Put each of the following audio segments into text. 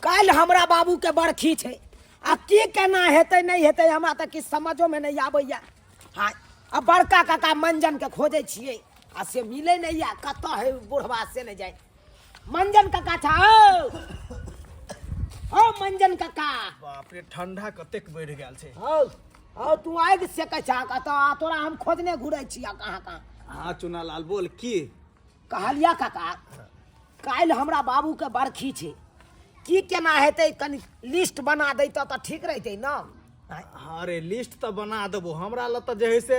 कल हमरा बाबू के बरखी छे आ की केना हेतै नहीं हेतै हमरा त किछ समझो में नहीं आबैया। हाँ अब बड़का काका मंजन के खोजे छियै आ से मिले नहीं या कत है बुढ़वा से नहीं जाए। मंजन काका था ओ मंजन काका। बाप रे ठंडा कतेक बढ़ गेल छे। ओ तू आग से कछा कत तोरा हम खोजने घुरै छिया कहाँ कहाँ। हाँ चुनालाल बोल की कहलिया काका कल हमरा बाबू के बरखी छे की केना हेतै कनी लिस्ट बना दैत त ठीक रहतै न। अरे लिस्ट तो बना देबो हमरा ल त जे है से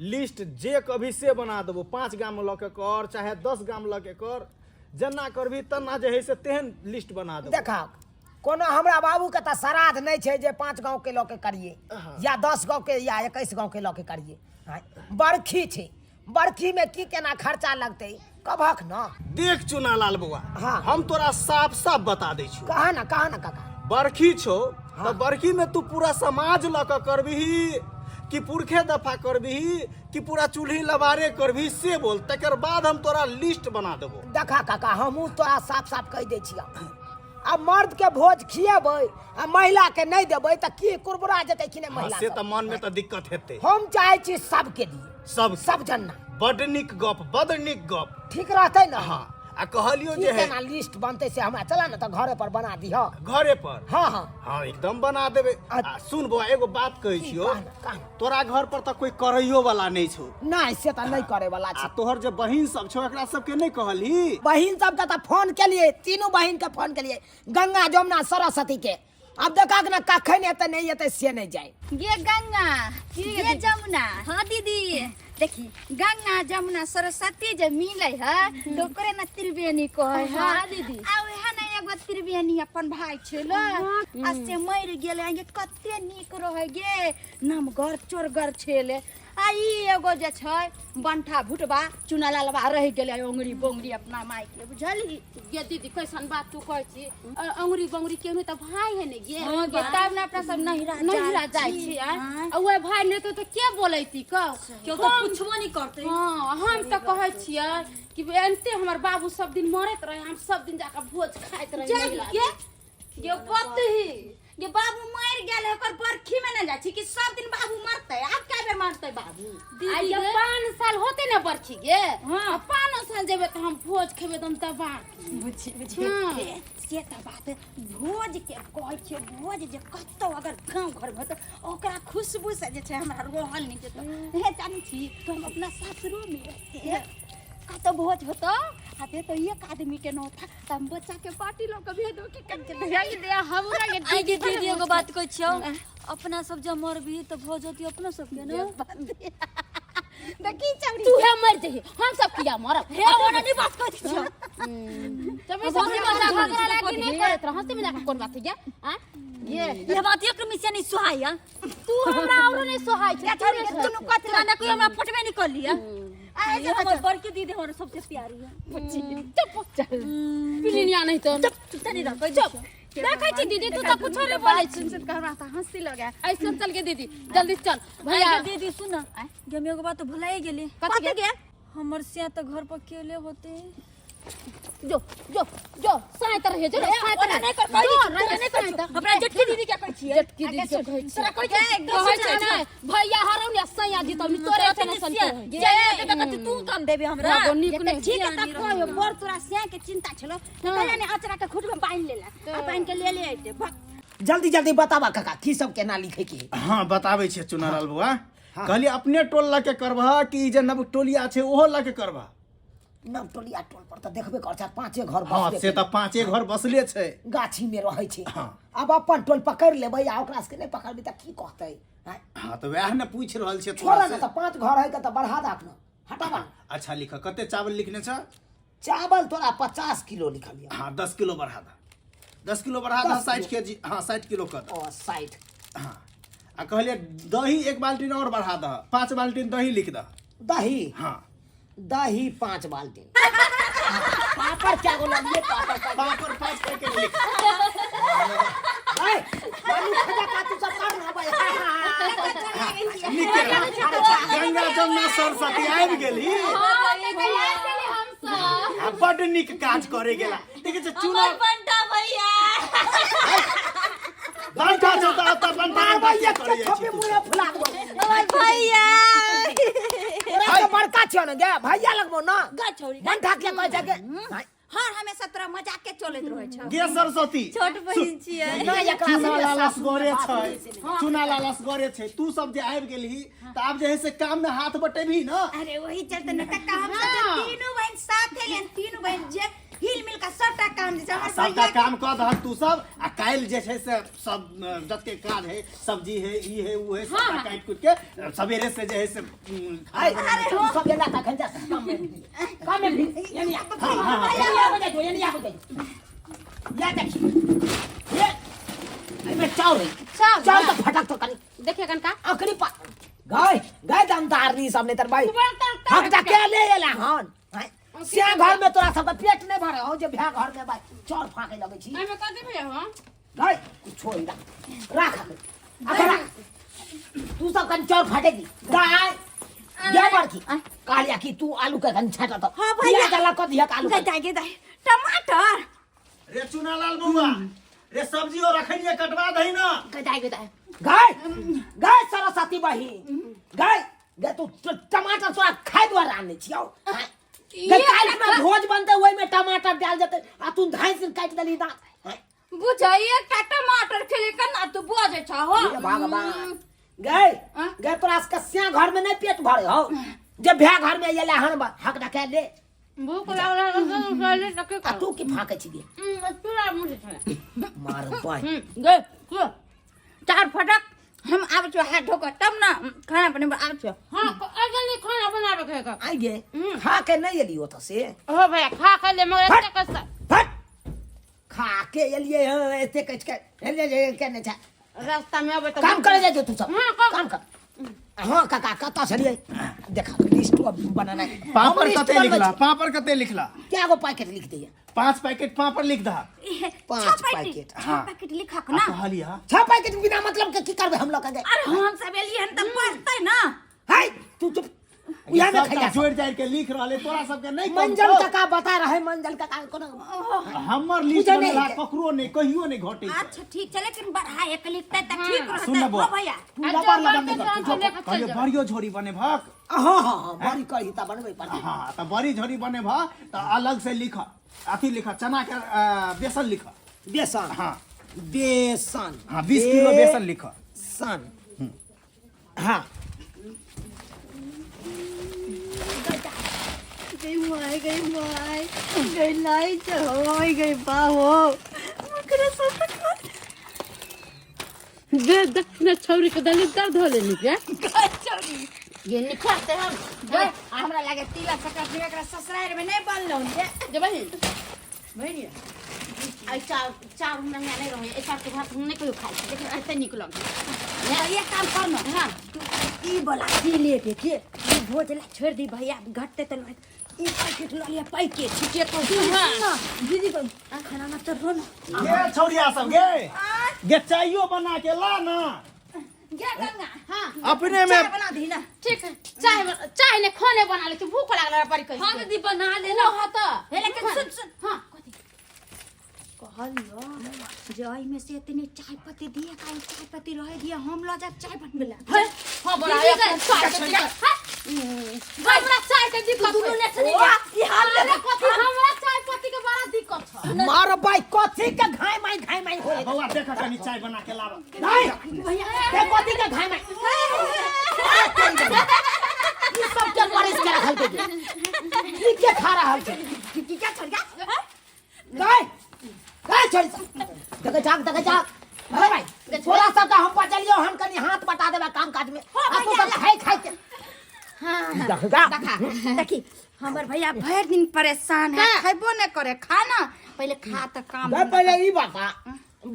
लिस्ट जे कभी से बना देबो 5 गाम ल के कर चाहे 10 गाम ल के कर जना करबी तना जे है से तेहन लिस्ट बना देबो। देखा कोनो हमरा बाबू के त श्राद्ध नहीं छे जे 5 गांव के ल के करिए या 10 गांव के या 21 गांव के ल के करिए। बरखी छे बरखी में की केना खर्चा लगते कभक न। देख चुनालाल बउआ हाँ। हम तोरा साफ साफ बता दै छी। कहा ना काका। बरखी छो हाँ। तो बरखी में तू पूरा समाज ल के करबी कि पुरखे दफा करबी कि पूरा चूल्ही लबारे करबी से बोल तकर बाद हम तोरा लिस्ट बना देबो। देखा काका हमहू तोरा साफ साफ कह दे छिया अब मर्द के भोज खिएबै आ महिला के नहीं देबै त की कुरबुरा जेतै कि नहीं महिला से त मन में त दिक्कत हेतै। हम चाहे छी सबके दिए सब जना बड निक गप बड निक गप ठीक रहतै न। हाँ आ कहलियो की जे है केना लिस्ट बनते से हमरा चला न त घरे पर बना दी। हाँ घरे पर हाँ हाँ एकदम बना देबे। आ सुन बउआ एगो बात कहै छियो कहना। तोरा घर पर त कोई करैयो वाला नहीं छौ नहीं से त नहीं करे वाला आ छै। तोहर जे बहिन सब छौ एकरा सबके नहीं कहली। बहिन सबके त फोन केलिए तीनों बहिन के फोन केलिए गंगा जमुना सरस्वती के अब देखा न कखन एतै नहीं एतै से नहीं जाए। ये गंगा ये जमुना। हाँ दीदी देखी गंगा जमुना सरस्वती जे मिले है तो ओकरे न त्रिवेणी कहे है। हाँ दीदी आ ओहे न एगो त्रिवेणी अपन भाई छेलो आ से मर गेले ये कते नीक रहे गे नामगर चोरगर छेले आ ई एगो जे छै बंठा भुटबा चुनालालबा रह गेले अंगुरी बोंगरी अपना माई के बुझली। ये दीदी कैसन बात तू कहै छी अंगुरी बंगुरी केहू त भाई है ने गे हाँ, तब ना अपना सब नहिरा जाय छी हाँ। आ ओए भाई ने तो के बोलैती क क्यों तो पूछबो नहीं करते। हां हम त कहै छियै कि एनते हमर बाबू सब दिन मरत रहे हम सब दिन जाकर भोज खाइत रहे। ये बतही ये बाबू मर गेल ओकर बरखी में न जाय छी कि सब दिन बाबू मरते अब कै बेर मरते बाबू। आ ये 5 साल होते ना बरखी गे हाँ। 5 साल जेबे त हम भोज खेबे दम तबा बुझी हाँ। से त बात भोज के कहै छै भोज जे कतौ अगर गांव घर में त ओकरा खुशबू से जे छै हमरा रोहल नहीं जेतो हे जानी छी तो हम अपना सासुरो में रहते कतौ भोज होतो आते तो एक आदमी के न था हम बच्चा के पार्टी लो के भेदो के करके दे हमरा के आई दीदी एगो बात कहै छियौ अपना सब जब मरबी त भोज होती अपना सब के न देखी चौड़ी तू है मर जही हम सब किया मरब हे ओना नहीं बात कहै छियौ तब सब मजा भगरा लागी नहीं करत रह हंसी मजाक कोन बात है हां ये बात एक मिसिया नहीं सुहाया तू हमरा और नहीं सोहाय छै छोड़ी के दुनु कतरा ना कोई हमरा फटबे नहीं कर लिया आए ये हमर बड़की दीदी हमर सबसे प्यारी है। चुप चल पिलिनिया नहीं तो चुप नहीं रह चुप देखै छी दीदी तू तो कुछ नहीं बोलै छी सुन कहरा त हंसी लगे ऐसे चल के दीदी जल्दी चल भैया भैया दीदी सुन हम एगो बात तो भुलाए गेली कथि गे हमर सिया त घर पर अकेले होते जो जो जो साइत रहे जो साइत नहीं कर कोई हमरा जेठकी दीदी के कहै छियै जटकी दीदी के कहै छी तोरा कोई जाए कहै छै नहीं भैया हरौ ने सैया जी तो तोरे थे न संतो जे देखत तू काम देबे हमरा एगो नीक नहीं ठीक है तब कोई बोर तोरा से के चिंता छलो पहले ने अचरा के खुद में बांध लेला आ बांध के ले आइते जल्दी जल्दी बतावा काका की सब केना लिखे के। हाँ बताबै छै चुनालाल बउआ कहली अपने टोल ला के करबा कि जे नव टोलिया छै ओहो ला के करबा। नव टोलिया टोल पर त देखबे कर छ 5 घर हाँ बसले से त 5 घर बसले छै गाछी में रहे छै। हाँ। अब अपन टोल पकड़ लेबै आ ओकरा से नहीं पकड़बी त की कहतै। हाँ तो वह ने पूछ रहल छै छोड़ा तोरा न से। त 5 घर है त बढ़ा दाक न हटावा। अच्छा लिख कते चावल लिखने छ। चावल तोरा 50 किलो लिखलिए। हाँ 10 किलो बढ़ा दा 10 किलो बढ़ा दा 10 60 केजी हाँ 60 किलो कर दा। ओ 60 हाँ आ कहलिए दही 1 बाल्टी और बढ़ा दा 5 बाल्टी दही लिख दा। दही हाँ दही 5 बाल्टी पापड़ क्या बोला ये पापड़ 5 पैकेट लिख। ए मालूम खजा का तू सब कर ना भाई। लिख गंगा जमुना सरस्वती आबि गेली हम सब बड़ निक काज करे गेला देखे छै चुनाव बंटा भैया मारबो एक के थोपी मुंह फुला देबो ओए भैया तोरा तो बड़का छियो न गे भैया लगबो न गा छोड़ी बंधा के कह जाके हर हमेशा तोरा मजाक के चलैत रहै छ गे सरस्वती छोट बहिन छियै ना एकरा चूना सब लालस गोरे छै चूना लालस गोरे छै तू सब जे आबि गेलही त आब जे है से काम में हाथ बटेबही न अरे वही चलते न का हम सब तीनों बहन साथ है तीनों बहन जे हिल मिल का सबटा काम जे हमर सबटा काम क दह तू सब आ काल्हि जे छै से सब जते काज है सब्जी है ई है ऊ है सबटा काटि कुट के सवेरे से जे है से अरे तू सब एला का खंजा काम में भी यानी या बजे जो यानी या बजे या देखी ये में चाव रे चाव तो फटक तो करी देखिए कनका अकड़ी पा गाय दमदार नी सबने तर भाई हक जाके ले एला हन से घर में तोरा सब पेट नहीं भरे हो जे भ्या घर में भाई चौर फाके लगे छी एमे क दे भैया हां गाय छोड़ दा राख अकड़ा तू सब कन चौर फाटेगी गाय ये बड़की कालिया की तू आलू के कन छाटा तो हां भैया गला को दिया आलू के दाई टमाटर रे चुनालाल बउआ रे सब्जी और रखनिए कटवा दही न के दाई गाय गाय सरस्वती बही गाय गे तू टमाटर तोरा खाइ द्वारा आने छियो काल में भोज बनते वही में टमाटर डाल देते आ तू धाई से काट देली ना बुझाइए का टमाटर खेले का ना तू बोझे छ हो भगवान गए गए तोरा के सिया घर में नहीं पेट भरे हो जे भ्या घर में एला हन हक डके दे भूख लागला तके आ तू की फाके छी गे पूरा मुझे खाना मार भाई गे चार फटक हम आब छ हाथ धोकर तब ना खाना बने आब छ हां अगली खाना बना रखे का आई गे खा के नहीं एली हो तो से हो भैया खा खा ले मगर एते कस फट खा के एलिए एते कच के एले जे केने छ रास्ता में आबे तो काम करे जा तू सब हाँ, काम कर हाँ काका कता छलिए देखा लिस्ट बनाना पापड़ कते लिखला पापड़ कते लिखला क्या गो पैकेट लिख दिया 5 पैकेट पापड़ लिख दहा 5 पैकेट 6 पैकेट लिखा को ना कहलिया 6 पैकेट बिना मतलब के की करबे हम लोग के अरे हम सब एलिए त पढ़ते ना हाय तू चुप उया में खैया जोड़ जाड़ के लिख रहले तोरा सब के नहीं मंजन काका बता रहे मंजन काका कोनो हमर लिस्ट पूछे नहीं में है। ककरो नहीं कहियो नहीं घटे अच्छा ठीक है लेकिन बढ़ा एक लिखते त ठीक सुन रहते ना बुआ। हो भैया तू लबर लगन कहले बड़ियो झोरी बने भक हां हां बड़ी कही त बनबे पड़े हां त बड़ी झोरी बने भ त अलग से लिख अथी लिख चना के बेसन लिख बेसन हां बेसन हां 20 किलो बेसन लिख सन हां गई लाई तो होई गई बाहो मकरा सब दे दक्षिण छौरी के दली दर्द हो लेनी क्या चोरी ये निखरते हम गे हमरा लागे तिला सका फिर एकरा ससुराल में नहीं बनलो जे बहिन आई चार महीना नहीं रहे एक के भात नहीं कोई खाई लेकिन ऐसे निकल ये काम कर ना हां ई बोला की लेके के भोज ला छोड़ दी भैया घटते तो ई पैकेट ला लिया पैकेट छिटे तो हां दीदी को खाना ना तो रो ना ये छौरिया सब गे चाइयो बना के ला ना गे गंगा हां अपने में चाय बना दी ना ठीक है चाय ने खाने बना ले तू भूख लागला पड़ी कहीं हाँ दीदी बना लेना हो तो हे लेकिन सुन हां कहलियो जय में से इतने चाय पत्ती दिए का चाय पत्ती रहे दिया हम ला जा चाय बनबेला हां बड़ा हमरा चाय के दिक्कत दुनु ने सुनी जा ई हाल ले हमरा चाय पत्ती के बड़ा दिक्कत है मार भाई कथी के घाई माई हो बउआ देखा कनी चाय बना के लावा नहीं ते कथी के घाई माई ये सब के बारिश के रखल के ये के खा रहा है की क्या छोड़ गया गाय गाय छोड़ देखे जाग अरे भाई थोड़ा सा तो हम चलियो हम कनी हाथ बटा देबा काम काज में आ तू सब खाई के हां देखा देखी हमर भैया भर दिन परेशान है खाइबो न करे खाना पहले खा त काम मैं पहले ई बता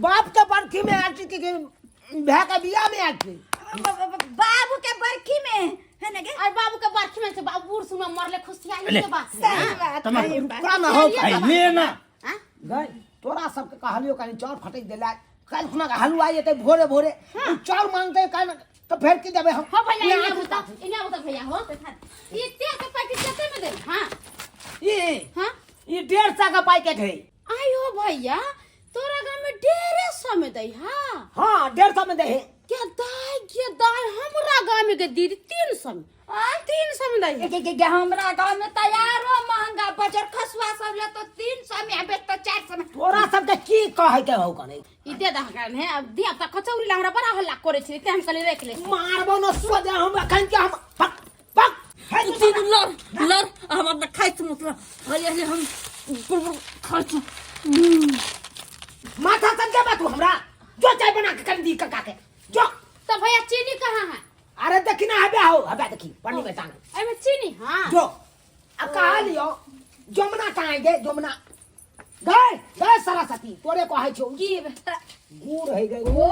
बाप तो बरखी में आती कि भैया का बियाह में आती बाबू के बरखी में है ना गे और बाबू के बरखी में से बाबू बूढ़ सुन मरले खुशियाली के बात सही बात है रुका ना हो आई ले ना गई तोरा सब के कहलियो कनी चौर फटक देला कल खुना हलवा आए भोरे भोरे चौर मांगते कान तो फिर की देबे हम हो भैया इन्हें बता भैया हो ये तेल के पैकेट कितने में दे हां ये हां ये 150 का पैकेट है आयो भैया तोरा गांव में 150 में दे हां हां 150 में दे देखिए दाई हमरा गांव में के दीदी 300 में 300 में दाई के हमरा गांव में तैयारो महंगा बजर खसुआ सब ले तो 300 में बेच तो 400 में। तोरा सबके की कहे के हो कने ई दे दा का है अब दिया त कचौरी ला हमरा बड़ा हल्ला करे छी ते हम कले रख ले मारबो न सोजा हम अखन के हम पक पक लर हम अपना खाई तुम हले हम खाई तू माथा तक के बात हमरा जो चाय बना के कर दी काका के जो। तो भैया चीनी कहां है? अरे देखी ना हबे हो हबे देखी पानी में टांग ए में चीनी हां जो अब कहा लियो जमुना कहाँ गे जमुना गए गए सरस्वती तोरे को है छो जी गुड़ है गए ओ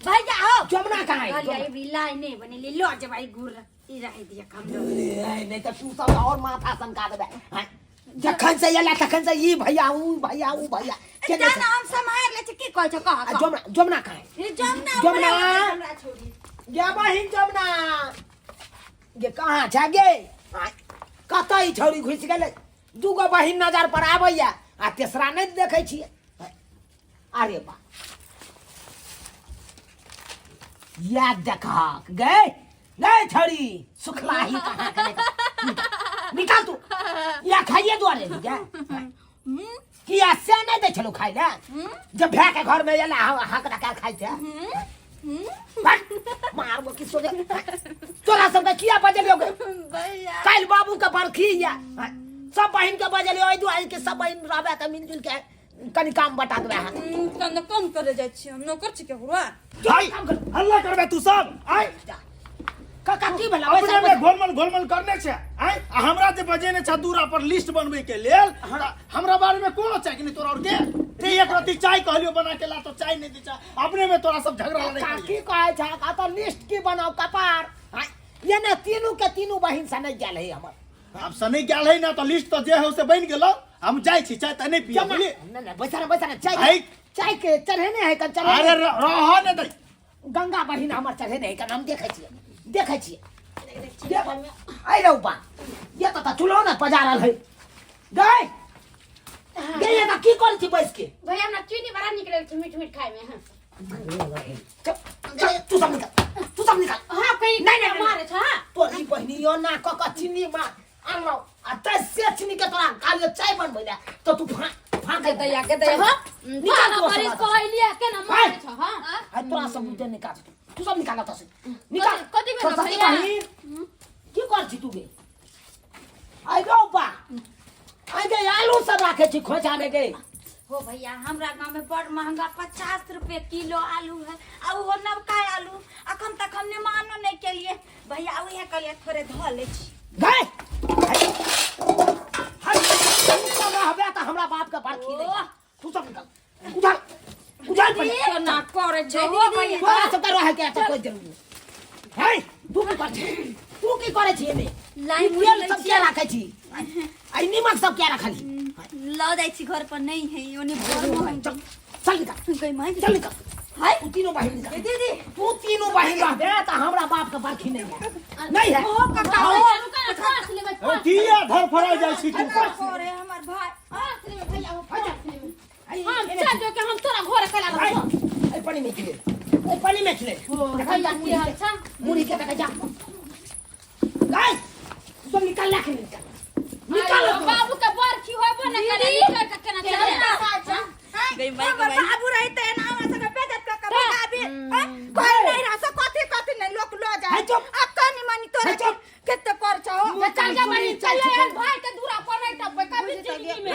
भैया हो जमुना कहाँ है भैया ये लाई नहीं बने ले लो जब आई गुर ई रह दिया काम लो नहीं तो तू सब और माथा सनका देबे हैं जखन से यला तखन से ई भैया ऊ भैया के जाना हम समार ले के कह छ कह जमुना जमुना कहाँ है ये जमुना जमुना हमरा छोड़ी गे बहिन जमुना गे कहाँ छ गे कतई छोड़ी घुस गेले दूगो बहिन नजर पर आबैया आ तेसरा नहीं देखे छिए। अरे बा याद देखा गए गए छोड़ी सुखलाही कहाँ के निकाल तू या खाइए द्वारे जा किया से नहीं दे चलो खाई ले जब भै के घर में एला हक डका खाई थे मारबो की सोचे तोरा सब के किया बजलियोगे भैया काल बाबू के बरखी या सब बहन के बजलियो ओइ दुआई के सब बहन रहबे त मिलजुल के कनी काम बटा देबे हाथ कन कम करे जाय छी हम नौकर छी के हुआ भाई हल्ला करबे तू सब आय काका की भला अपने में घोलमल करने छे आय हमरा जे बजेने छ दूरा पर लिस्ट बनबे के लेल हमरा बारे में कोनो चाय कि नहीं तोरा और के ते एक रति चाय कहलियो बना के ला तो चाय नहीं दी अपने में तोरा सब झगड़ा लड़े की कहे छ का तो लिस्ट की बनाओ कपार ये ने तीनों के तीनों बहन से नहीं गेल है हमर अब से नहीं गेल है ना तो लिस्ट तो जे है से बन गेलो हम जाय छी चाय त नहीं पिया बोली नहीं बैठा चाय के चढ़े नहीं है कन चढ़े अरे रह ने दे गंगा बहिन हमर चढ़े नहीं कन हम देखे छिए आई रहू बा ये तो चुलो ना पजारल है गए ये ना की कर छी बैस के भैया ना चीनी बड़ा निकले मीठ खाए में हां तू सब निकाल हां कहीं नहीं मारे छ तोरी बहिनियो ना कक चीनी मा आलो आ तसे चीनी के तोरा काल चाय बनबैला तो तू फांक के दया हो निकाल तो परिस कहलिए के ना मारे छ हां हां तोरा सब मुझे निकाल तू सब निकाल तो से निकाल कथि में भैया की कर छी तू बे आई गो बा आई गे आलू सब राखे छी खोजा में गे हो भैया हमरा गांव में बड़ महंगा 50 रुपए किलो आलू है आ वो नवका आलू अखन तक हमने मानो नहीं के लिए भैया वही कलिए थोड़े ध ले छी गए हट हबे त हमरा बाप के बात खी ले तू सब निकाल उधर ये ना करे छ हो भैया तोरा सब करवा है के तो कोई जरूर है तू की करे छी एमे लाइन तेल सब क्या रखे छी आई निमक सब क्या रखली ला जाय छी घर पर नहीं है ओने भर चल निकाल कई माई चल निकाल हाय तू तीनों बहन निकाल दीदी तू तीनों बहन रहबे त हमरा बाप के बात खी नहीं है ओ काका रुका खास लेबे किया धर फरा जाय छी तू करे हमर भाई आखिर में भैया हो हम चल जो के हम तोरा घर कला आई पानी में खिले पानी में खिले भैया की हाल छ मुड़ी के तक जा गाइस तुम निकाल ला के निकाल बाबू के बरखी होबो न करे निकल के केना चले गई माई हमर बाबू रहते ना हमरा सके बेजत के बताबी कोई नहीं रह सक कथि नहीं लोग लो जाए अतनी मनी तोरे केते कर छ हो चल जा बनी चल भाई के दूरा पर नहीं टपे कभी जिंदगी में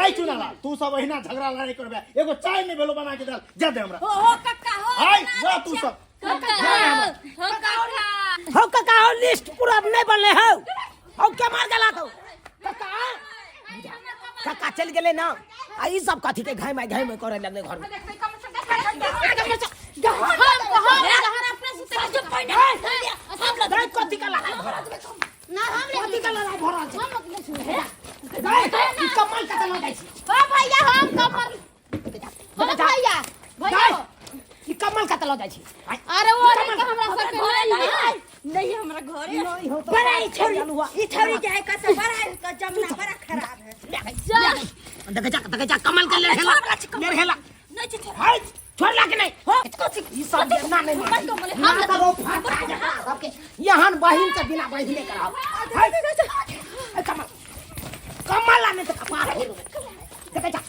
रे चुनाला तू सब अहिना झगड़ा लड़ाई करबे एगो चाय नहीं भेलो बना के दल जा दे हमरा हो कक्का हो हाय जा तू सब हो काका हो लिस्ट पूरा नहीं बनले हो के मार गला तो काका चल गेले ना आ ई सब कथि के घाई में करे लगले घर में हम कथि का लगा ना हम कथि का लगा भरा ई कमल का लगा छी हो भैया हम कमल हो भैया भैया ई कमल का लगा छी अरे वो हमरा सब के नहीं हमरा घर नहीं हो तो बड़ा ई छोरी के है कसे बड़ा इसका जमुना बड़ा खराब है देखा जा कमल का ले हेला नहीं छी हाय छोड़ ला के नहीं हो ई सब ना नहीं हम तो बोले ना तो रो फाटा जका सबके यहाँ बहिन के बिना बहिने कराओ कमल कमल आने तो कपार हो देख जा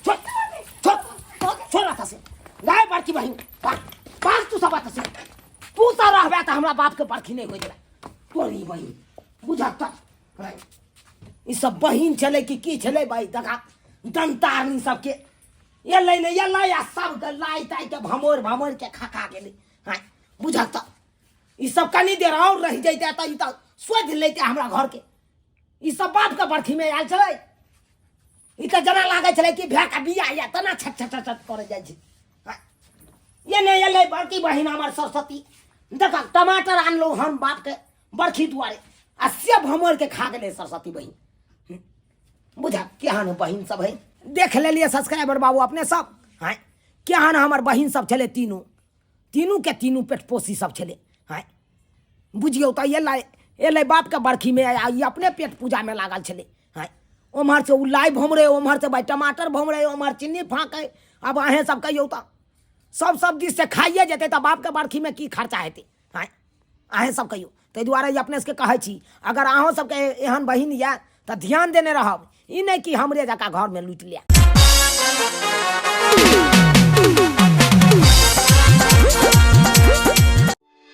छोड़ छोड़ छोड़ रहा से गाय बड़की बहिन पास तू सब से तू तो रहबे त हमरा बाप के बरखी नहीं हो जाए तोरी बहिन बुझत ई सब बहिन चले कि चले भाई देखा दंतारनी सबके ये ले या सब लाई ताई के भमोर के खा गेले हां बुझत ई सब कनी देर और रह जइते त ई त सोच लेते हमरा घर के ई सब बाप के बरखी में आयल छले ई त जना लागे छले कि भे का बिया या तना छट करे जाय छै ये ने ये ले बड़की बहिन हमर सरस्वती देख टमाटर आनलो हम बाप के बरखी दुआरे आ सेब हमर के खा गेले सरस्वती बहिन बुझा केहन बहिन सब है देख लेलिए सब्सक्राइबर बाबू अपने सब हैं केहन हमर बहिन सब छले तीनों के तीनों पेट पोसी सब छले हैं बुझियो त ये लै बाप के बरखी में ये अपने पेट पूजा में लागल छले हैं ओम्हर से उ लाई भमरे ओम्हर से भाई टमाटर भमरे ओम्हर चीनी फाँके अब अहें सब कहियो त सब दिस से खाइए जेते त बाप के बरखी में की खर्चा हेते हैं अहें सब कहियो ताहि दुआरे अपने से कहै छी अगर अहों सबके एहन बहिन या त ध्यान देने रहब ई नहीं कि हमरे जका घर में लूट लिया